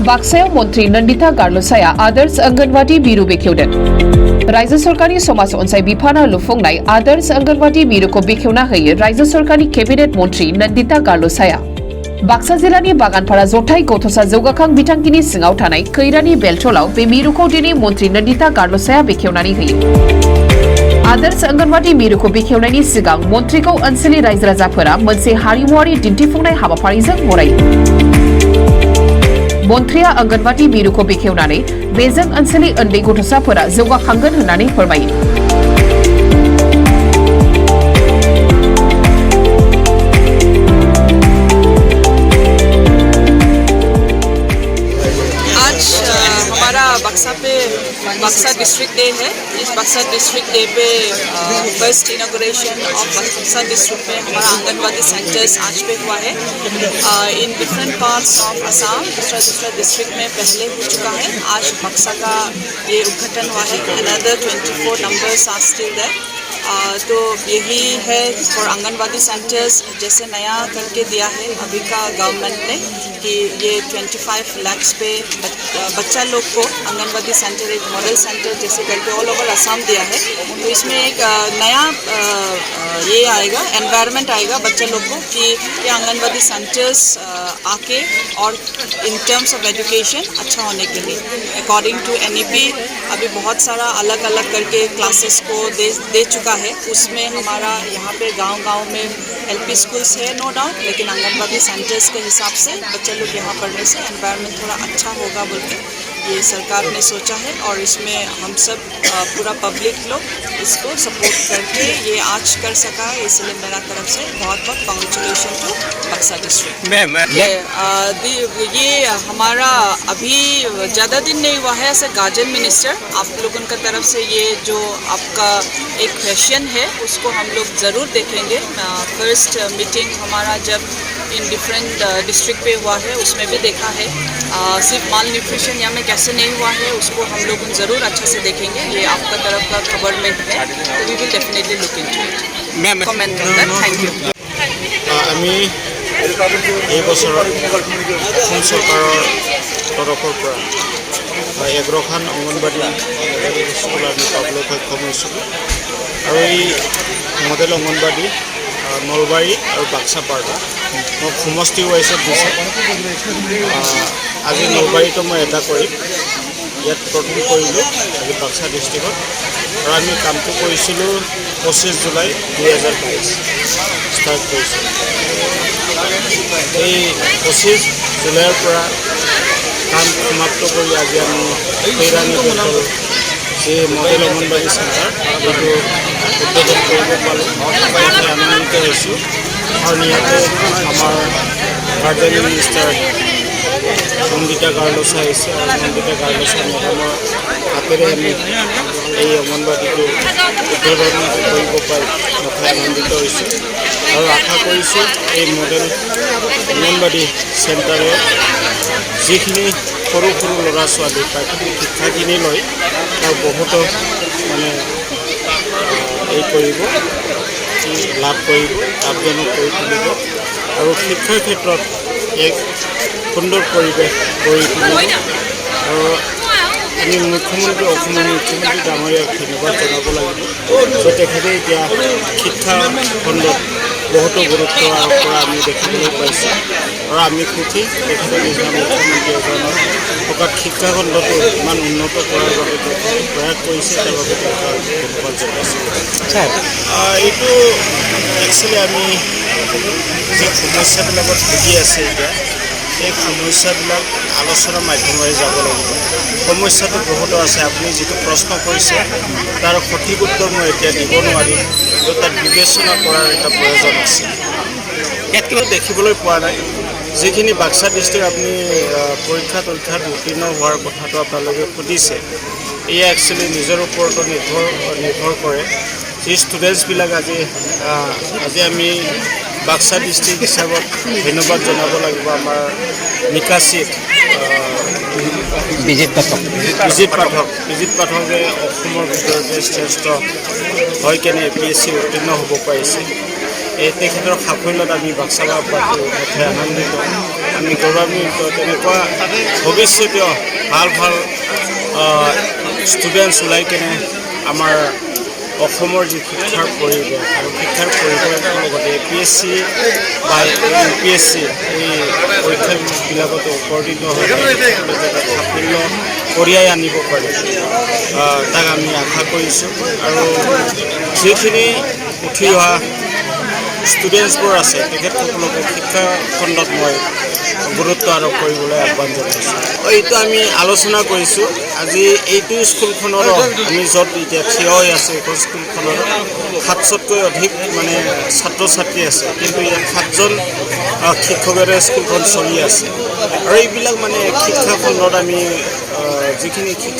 बाक्सायाव मन्त्री नन्दिता गार्लसाया आदर्श अंगनवाड़ी मिरु बेखेवदों। राज्य सरकारनि समाज अनसाय बिफाना लुफुंनाय आदर्श अंगनवाड़ी मिरुखौ बेखेवना होयो राज्य सरकारनि केबिनेट मन्त्री नन्दिता गार्लसाया। बाक्सा जिल्लानि बागानपारा जथाय गथ'सा जौगाखां बिथांखिनि सिङाव थानाय खैरानि बेलटलाव बे मिरुखौ दिनै मन्त्री नन्दिता गार्लसाया बेखेवनानै होयो। आदर्श अंगनवाड़ी मिरुखौ बेखेवनायनि सिगां मन्त्रीखौ ओनसोलनि रायजो राजाफोरा मोनसे हारिमुआरि दिन्थिफुंनाय हाबाफारिजों बरायो। मन्त्रिया अंगनवाड़ी मिरुखौ बेखेवनानै बेजों ओनसोलनि उन्दै गथ'साफोरा जौगाखांगोन होननानै फोरमायो। बक्सा डिस्ट्रिक्ट डे है। इस बक्सा डिस्ट्रिक्ट डे पे फर्स्ट इनॉग्रेशन ऑफ बक्सा डिस्ट्रिक्ट में हमारा आंगनवाड़ी सेंटर्स आज पे हुआ है। In different parts of Assam दूसरा डिस्ट्रिक्ट में पहले हो चुका है। आज बक्सा का ये उद्घाटन हुआ है। Another 24 numbers are still there. तो यही है फॉर आंगनवाड़ी सेंटर्स जैसे नया करके दिया है अभी का गवर्नमेंट ने कि ये 25 लाख पे बच्चा लोग को आंगनवाड़ी सेंटर एक मॉडल सेंटर जैसे करके ऑल ओवर असम दिया है। तो इसमें एक नया ये आएगा एनवायरनमेंट आएगा बच्चा लोग को कि ये आंगनवाड़ी सेंटर्स आके और इन टर्म्स ऑफ एजुकेशन अच्छा होने के लिए अकॉर्डिंग टू NEP अभी बहुत सारा अलग अलग करके क्लासेस को दे चुका है। उसमें हमारा यहाँ पे गांव-गांव में LP स्कूल्स है नो डाउट, लेकिन आंगनवाड़ी सेंटर्स के हिसाब से बच्चे लोग यहाँ पढ़ने से एनवायरनमेंट थोड़ा अच्छा होगा बोल के ये सरकार ने सोचा है और इसमें हम सब पूरा पब्लिक लोग इसको सपोर्ट करके ये आज कर सका है। इसलिए मेरा तरफ से बहुत बहुत कॉन्ग्रेचुलेशन टू बक्सा डिस्ट्रिक्ट। ये हमारा अभी ज़्यादा दिन नहीं हुआ है ऐसे गार्जियन मिनिस्टर आप लोगों का तरफ से ये जो आपका एक क्वेश्चन है उसको हम लोग ज़रूर देखेंगे। फर्स्ट मीटिंग हमारा जब इन डिफरेंट डिस्ट्रिक्ट पे हुआ है उसमें भी देखा है। सिर्फ माल न्यूट्रिशन यहाँ में कैसे नहीं हुआ है उसको हम लोग ज़रूर अच्छे से देखेंगे। ये आपका तरफ का गवर्नमेंट है तो we will definitely look into it. Comment on that. Thank you. আমি এই বছৰত অসম চৰকাৰৰ তৰফৰ পৰা 11খন অংগনবাড়ী স্কুল আমি পাবলৈ সক্ষম হৈছিলোঁ আৰু এই মডেল অংগনবাড়ী নলবাৰী আৰু বাক্সা পাৰ্ট মই সমষ্টি ৱাইজত দিছোঁ। আজি নলবাৰীটো মই এটা কৰিম, ইয়াত প্ৰথম কৰিলোঁ আজি বাক্সা ডিষ্ট্ৰিক্টত আৰু আমি কামটো কৰিছিলোঁ 25 জুলাই 2022 ষ্টাৰ্ট কৰিছিলোঁ। এই 25 জুলাইৰ পৰা কাম সমাপ্ত কৰি আজি আমি খৈৰাণী বেলতল যি মডেল অংগনবাড়ী চেণ্টাৰ এইটো উদ্বোধন কৰিব পাৰোঁ। মই আনন্দিত হৈছোঁ আৰু ইয়াতে আমাৰ গাৰ্জেন মিনিষ্টাৰ নন্দিতা গাৰ্লছা আহিছে আৰু নন্দিতা গাৰ্লছা মেডামৰ হাতেৰে আমি এই অংগনবাড়ীটো উদ্বোধন কৰিব পাৰি মই আনন্দিত হৈছোঁ আৰু আশা কৰিছোঁ এই মডেল অংগনবাড়ী চেণ্টাৰে যিখিনি সৰু সৰু ল'ৰা ছোৱালী প্ৰাথমিক শিক্ষাখিনি লৈ তেওঁ বহুতো মানে এই কৰিব লাভ কৰিব লাভজনক কৰি তুলিব আৰু শিক্ষাৰ ক্ষেত্ৰত এক সুন্দৰ পৰিৱেশ গঢ়ি তুলিব। আৰু আমি মুখ্যমন্ত্ৰী অসমৰ মুখ্যমন্ত্ৰী ডাঙৰীয়াক ধন্যবাদ জনাব লাগিব যে তেখেতে এতিয়া শিক্ষা খণ্ডত বহুতো গুৰুত্ব আৰোপ কৰা আমি দেখিবলৈ পাইছোঁ আৰু আমি সুখী তেখেতে নিজৰ মুখ্যমন্ত্ৰী এজনৰ থকাত শিক্ষা খণ্ডটো ইমান উন্নত কৰাৰ বাবে তেখেতে প্ৰয়াস কৰিছে তাৰ বাবে তেখেতক ধন্যবাদ জনাইছোঁ। এইটো একচুৱেলি আমি যি সমস্যাবিলাকত ভুগি আছে এতিয়া এই সমস্যাবিলাক আলোচনাৰ মাধ্যমেৰে যাব লাগিব। সমস্যাটো বহুতো আছে, আপুনি যিটো প্ৰশ্ন কৰিছে তাৰ সঠিক উত্তৰ মই এতিয়া দিব নোৱাৰিম, কিন্তু তাত বিবেচনা কৰাৰ এটা প্ৰয়োজন আছে। ইয়াত দেখিবলৈ পোৱা নাই যিখিনি বাক্সা ডিষ্ট্ৰিক্ট আপুনি পৰীক্ষাত উত্তীৰ্ণ হোৱাৰ কথাটো আপোনালোকে সুধিছে, এয়া একচুৱেলি নিজৰ ওপৰতো নিৰ্ভৰ কৰে। যি ষ্টুডেণ্টছবিলাক আজি আমি বাক্সা ডিষ্ট্ৰিক্ট হিচাপত ধন্যবাদ জনাব লাগিব আমাৰ নিকাশিত বিজিত পাঠকে অসমৰ ভিতৰতে শ্ৰেষ্ঠ হৈ কেনে APSC উত্তীৰ্ণ হ'ব পাৰিছে এই তেখেতৰ সাফল্যত আমি বাক্সা বাসীও মুঠে আনন্দিত, আমি গৌৰৱান্বিত। তেনেকুৱা ভৱিষ্যতেও ভাল ভাল ষ্টুডেণ্টছ ওলাই কেনে আমাৰ অসমৰ যি শিক্ষাৰ পৰিৱেশ আৰু শিক্ষাৰ পৰিৱেশৰ লগতে APSC বা UPSC এই পৰীক্ষাবিলাকতো উত্তীৰ্ণ হৈ সাফল্য কঢ়িয়াই আনিব পাৰে, তাক আমি আশা কৰিছোঁ। আৰু যিখিনি উঠি অহা ষ্টুডেণ্টছবোৰ আছে তেখেতসকলকো শিক্ষা খণ্ডত মই গুৰুত্ব আৰোপ কৰিবলৈ আহ্বান জনাইছোঁ। এইটো আমি আলোচনা কৰিছোঁ আজি এইটো স্কুলখনৰো আমি য'ত এতিয়া থিয় হৈ আছোঁ এইখন স্কুলখনৰ 700তকৈ অধিক মানে ছাত্ৰ ছাত্ৰী আছে, কিন্তু ইয়াত 7জন শিক্ষকেৰে স্কুলখন চলি আছে। আৰু এইবিলাক মানে শিক্ষা খণ্ডত আমি যিখিনি শিক্ষা